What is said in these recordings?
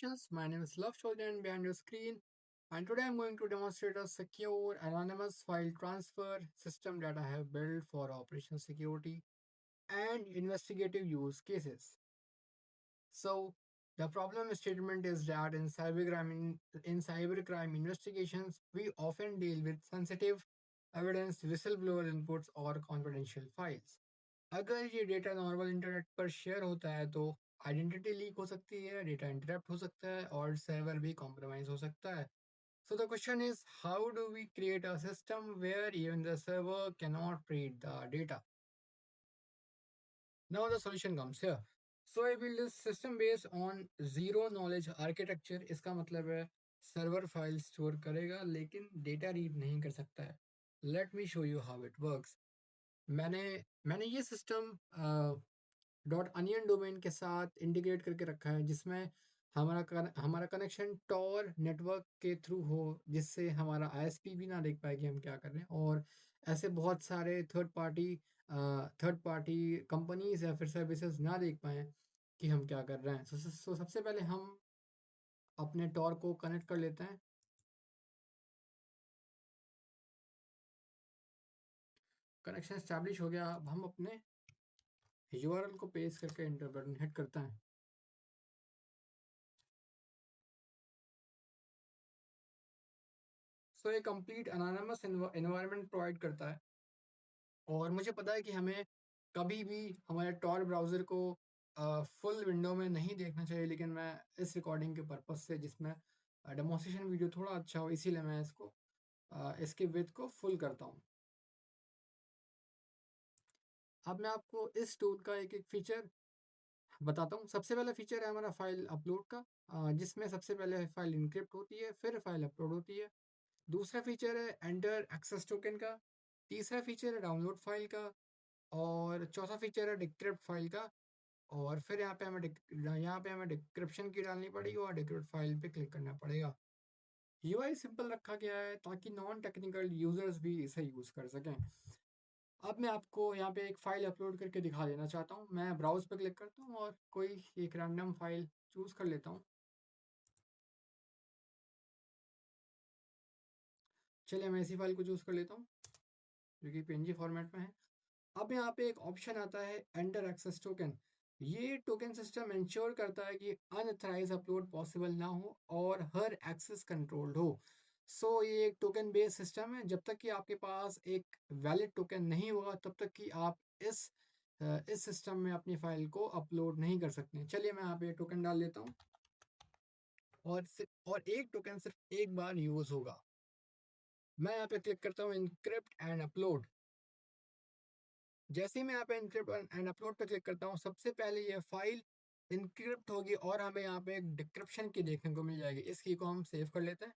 operations. My name is Love Chodhan behind your screen, and today I'm going to demonstrate a secure anonymous file transfer system that I have built for operation security and investigative use cases. So, the problem statement is that in cybercrime investigations, we often deal with sensitive evidence, whistleblower inputs, or confidential files. अगर ये data normal internet पर share होता है तो identity leak हो सकती है, data interrupt हो सकता है और सर्वर भी कॉम्प्रोमाइज हो सकता है. So the question is, how do we create a system where even the server cannot read the data? Now the solution comes here. So I build this system based on zero knowledge architecture. इसका मतलब है server file store करेगा लेकिन data read नहीं कर सकता है. Let me show you how it works. मैंने मैंने ये सिस्टम डॉट अनियन डोमेन के साथ इंटीग्रेट करके रखा है जिसमें हमारा कनेक्शन टॉर नेटवर्क के थ्रू हो, जिससे हमारा आईएसपी भी ना देख पाए कि हम क्या कर रहे हैं, और ऐसे बहुत सारे थर्ड पार्टी कंपनीज या फिर सर्विसेज ना देख पाए कि हम क्या कर रहे हैं. सो सबसे पहले हम अपने टॉर को कनेक्ट कर लेते हैं. कनेक्शन स्टैब्लिश हो गया. अब हम अपने यूआरएल को पेस्ट करके एंटर बटन हिट करते हैं. सो ये कंप्लीट एनोनिमस एनवायरनमेंट प्रोवाइड करता है और मुझे पता है कि हमें कभी भी हमारे टॉर ब्राउज़र को फुल विंडो में नहीं देखना चाहिए, लेकिन मैं इस रिकॉर्डिंग के पर्पज़ से, जिसमें डेमोन्स्ट्रेशन वीडियो थोड़ा अच्छा हो, इसीलिए मैं इसकी विड्थ को फुल करता हूँ. अब मैं आपको इस टूल का एक-एक फीचर बताता हूँ. सबसे पहला फीचर है हमारा फाइल अपलोड का, जिसमें सबसे पहले फाइल एन्क्रिप्ट होती है, फिर फाइल अपलोड होती है. दूसरा फीचर है एंटर एक्सेस टोकन का. तीसरा फीचर है डाउनलोड फाइल का. और चौथा फीचर है डिक्रिप्ट फाइल का. और फिर यहाँ पे हमें डिक्रिप्शन की डालनी पड़ेगी और डिक्रिप्ट फाइल पे क्लिक करना पड़ेगा. यूआई सिंपल रखा गया है ताकि नॉन टेक्निकल यूजर्स भी इसे यूज कर सकें. अब मैं आपको यहाँ पे एक फाइल अपलोड करके दिखा देना चाहता हूँ. मैं ब्राउज पे क्लिक करता हूँ और कोई एक रैंडम फाइल चूज कर लेता हूँ. चलिए मैं इसी फाइल को चूज कर लेता हूँ जो कि पीएनजी फॉर्मेट में है. अब यहाँ पे एक ऑप्शन आता है एंटर एक्सेस टोकन. ये टोकन सिस्टम इंश्योर करता है कि अनऑथराइज अपलोड पॉसिबल ना हो और हर एक्सेस कंट्रोल्ड हो. ये एक टोकन बेस्ड सिस्टम है. जब तक कि आपके पास एक वैलिड टोकन नहीं होगा तब तक कि आप इस सिस्टम में अपनी फाइल को अपलोड नहीं कर सकते. चलिए मैं यहाँ पे टोकन डाल लेता हूँ और एक टोकन सिर्फ एक बार यूज होगा. मैं यहाँ पे क्लिक करता हूँ इनक्रिप्ट एंड अपलोड. जैसे ही मैं यहाँ पे एनक्रिप्ट एंड अपलोड पे क्लिक करता हूँ, सबसे पहले ये फाइल इनक्रिप्ट होगी और हमें यहाँ पे एक डिक्रिप्शन की देखने को मिल जाएगी. इस की को हम सेव कर लेते हैं.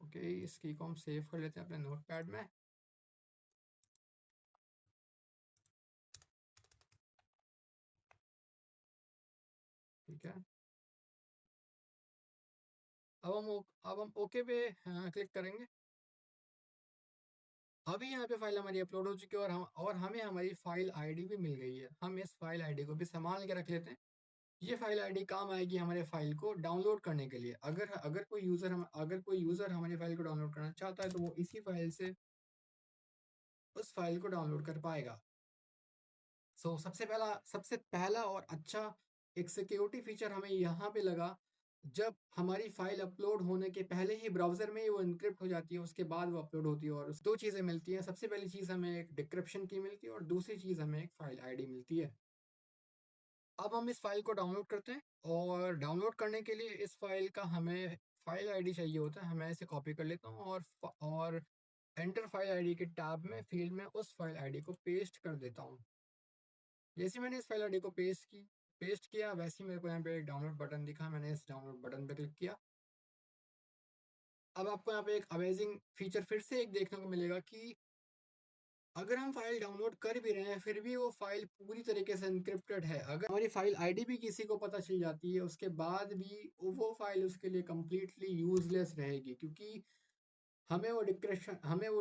ओके, इस की को हम सेव कर लेते हैं अपने नोटपैड में. ठीक है. अब हम ओके पे क्लिक करेंगे. अभी यहाँ पे फाइल हमारी अपलोड हो चुकी है और हमें हमारी फाइल आईडी भी मिल गई है. हम इस फाइल आईडी को भी संभाल के रख लेते हैं. ये फाइल आईडी काम आएगी हमारे फाइल को डाउनलोड करने के लिए. अगर कोई यूजर हमारी फाइल को डाउनलोड करना चाहता है तो वो इसी फाइल से उस फाइल को डाउनलोड कर पाएगा. सबसे पहला और अच्छा एक सिक्योरिटी फीचर हमें यहाँ पे लगा. जब हमारी फाइल अपलोड होने के पहले ही ब्राउजर में ही वो इनक्रिप्ट हो जाती है, उसके बाद वो अपलोड होती है और दो चीज़ें मिलती हैं. सबसे पहली चीज़ हमें एक डिक्रिप्शन की मिलती है और दूसरी चीज़ हमें एक फाइल आईडी मिलती है. अब हम इस फाइल को डाउनलोड करते हैं और डाउनलोड करने के लिए इस फाइल का हमें फाइल आईडी चाहिए होता है. मैं इसे कॉपी कर लेता हूँ और एंटर फाइल आईडी के टैब में फील्ड में उस फाइल आईडी को पेस्ट कर देता हूँ. जैसे मैंने इस फाइल आईडी को पेस्ट किया, वैसे ही मेरे को यहाँ पे एक डाउनलोड बटन दिखा. मैंने इस डाउनलोड बटन पे क्लिक किया. अब आपको यहाँ पे एक अमेजिंग फीचर फिर से एक देखने को मिलेगा कि अगर हम फाइल डाउनलोड कर भी रहे हैं फिर भी वो फाइल पूरी तरीके से एन्क्रिप्टेड है. अगर हमारी फाइल आईडी भी किसी को पता चल जाती है उसके बाद भी वो फाइल उसके लिए कंप्लीटली यूजलेस रहेगी, क्योंकि हमें वो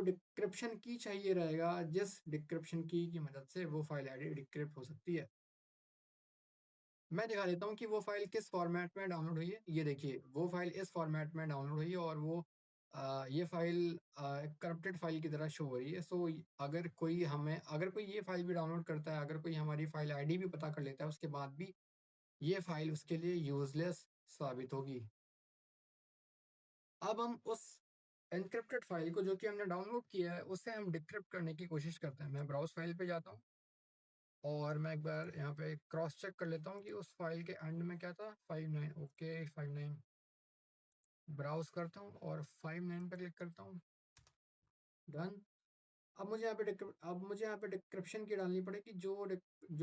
डिक्रिप्शन की चाहिए रहेगा जिस डिक्रिप्शन की मदद से वो फाइल आईडी डिक्रिप्ट हो सकती है. मैं दिखा देता हूँ कि वो फ़ाइल किस फ़ॉर्मेट में डाउनलोड हुई है। ये देखिए, वो फ़ाइल इस फ़ॉर्मेट में डाउनलोड हुई है और वो ये फ़ाइल एक करप्टेड फ़ाइल की तरह शो हो रही है। सो अगर कोई ये फ़ाइल भी डाउनलोड करता है, अगर कोई हमारी फ़ाइल आईडी भी पता कर लेता है, उसके बाद भी ये फ़ाइल उसके लिए यूज़लेस साबित होगी। अब हम उस एन्क्रिप्टेड फ़ाइल को जो कि हमने डाउनलोड किया है, उसे हम डिक्रिप्ट करने की कोशिश करते हैं। मैं ब्राउज़ फ़ाइल पे जाता हूँ और मैं एक बार यहाँ पे क्रॉस चेक कर लेता हूँ कि उस फ़ाइल के एंड में क्या था, 59 ओके 59 ब्राउज़ करता हूँ और 59 पे क्लिक करता हूँ, डन। अब मुझे यहाँ पे डिक्रिप्शन की डालनी पड़ेगी जो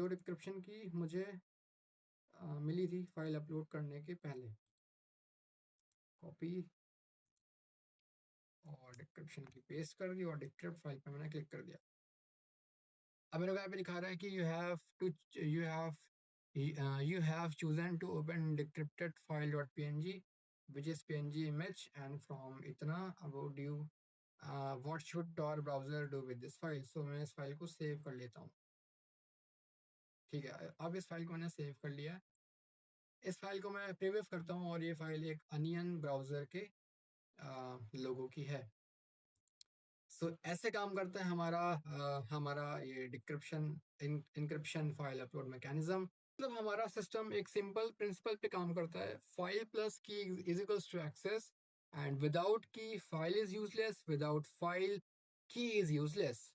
डिक्रिप्शन की मुझे मिली थी फ़ाइल अपलोड करने के पहले। कॉपी और डिक्रिप्शन की पेस्ट कर दी और डिक्रिप्ट फ़ाइल पे मैंने क्लिक कर दिया। अब मेरे को यहाँ पे दिखा रहा है कि you have chosen to open decrypted file.png which is png image and from इतना about you what should Tor browser do with this file। so मैं इस फाइल को सेव कर लेता हूँ। ठीक है, अब इस फाइल को मैंने सेव कर लिया है। इस फाइल को मैं प्रीव्यू करता हूँ और ये फाइल एक अनियन ब्राउज़र के लोगो की है। ऐसे काम करता है हमारा ये decryption encryption file upload mechanism. मतलब हमारा सिस्टम एक सिंपल प्रिंसिपल पे काम करता है, file plus key is equals to access and without key file is useless, without file key is useless.